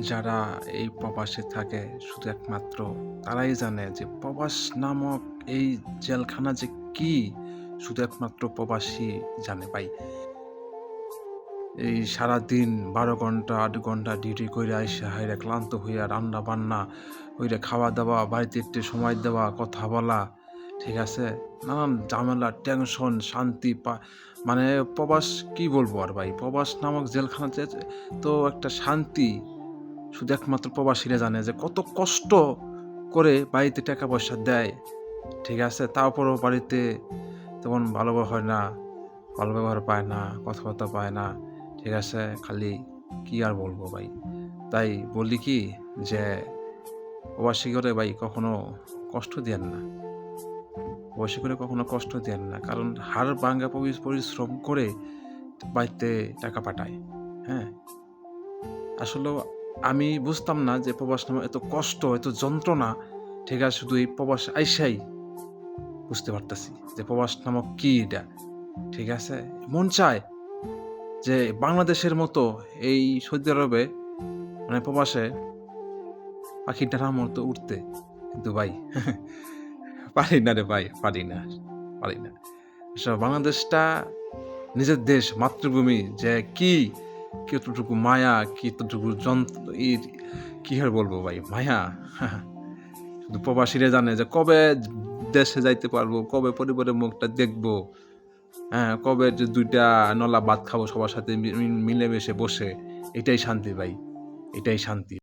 যারা এই প্রবাসে থাকে শুধু একমাত্র তারাই জানে যে প্রবাস নামক এই জেলখানা যে কি, শুধু একমাত্র প্রবাসী জানে ভাই। এই সারাদিন 12 ঘন্টা 8 ঘন্টা ডিউটি কইরা আইসা হাইরা ক্লান্ত হইয়া রান্না বান্না হইরা খাওয়া দাওয়া, বাড়িতে একটু সময় দেওয়া, কথা বলা, ঠিক আছে? নানান ঝামেলা, টেনশন, শান্তি মানে প্রবাস কি বলবো আর ভাই? প্রবাস নামক জেলখানাতে তো একটা শান্তি শুধু একমাত্র প্রবাসীরা জানে যে কত কষ্ট করে বাড়িতে টাকা পয়সা দেয়, ঠিক আছে? তারপরেও বাড়িতে তেমন ভালো হয় না, ভালো ব্যবহার পায় না, কথাবার্তা পায় না, ঠিক আছে? খালি কি আর বলবো ভাই? তাই বলি কি যে প্রবাসী করে ভাই কখনো কষ্ট দিয়েন না। প্রবাসী করে কখনো কষ্ট দিয়েন না। কারণ হাড় ভাঙা পরিশ্রম করে বাড়িতে টাকা পাঠায়, হ্যাঁ? আসলেও আমি বুঝতাম না যে প্রবাস নামে এত কষ্ট, এত যন্ত্রণা, ঠিক আছে? শুধু এই প্রবাস আইসাই বুঝতে পারতাছি যে প্রবাস নামক কি এটা, ঠিক আছে? মন চায় যে বাংলাদেশের মতো এই সৌদি আরবে মানে প্রবাসে পাখির ডানার মতো উঠতে। কিন্তু ভাই পারি না রে ভাই, পারি না, পারি না। বাংলাদেশটা নিজের দেশ, মাতৃভূমি যে কতটুকু মায়া, কতটুকু কি আর বলবো ভাই, মায়া। শুধু প্রবাসীরা জানে যে কবে দেশে যাইতে পারবো, কবে পরিবারের মুখটা দেখবো, হ্যাঁ, কবে যে ২ টা নলা ভাত খাবো সবার সাথে মিলেমিশে বসে। এটাই শান্তি ভাই, এটাই শান্তি।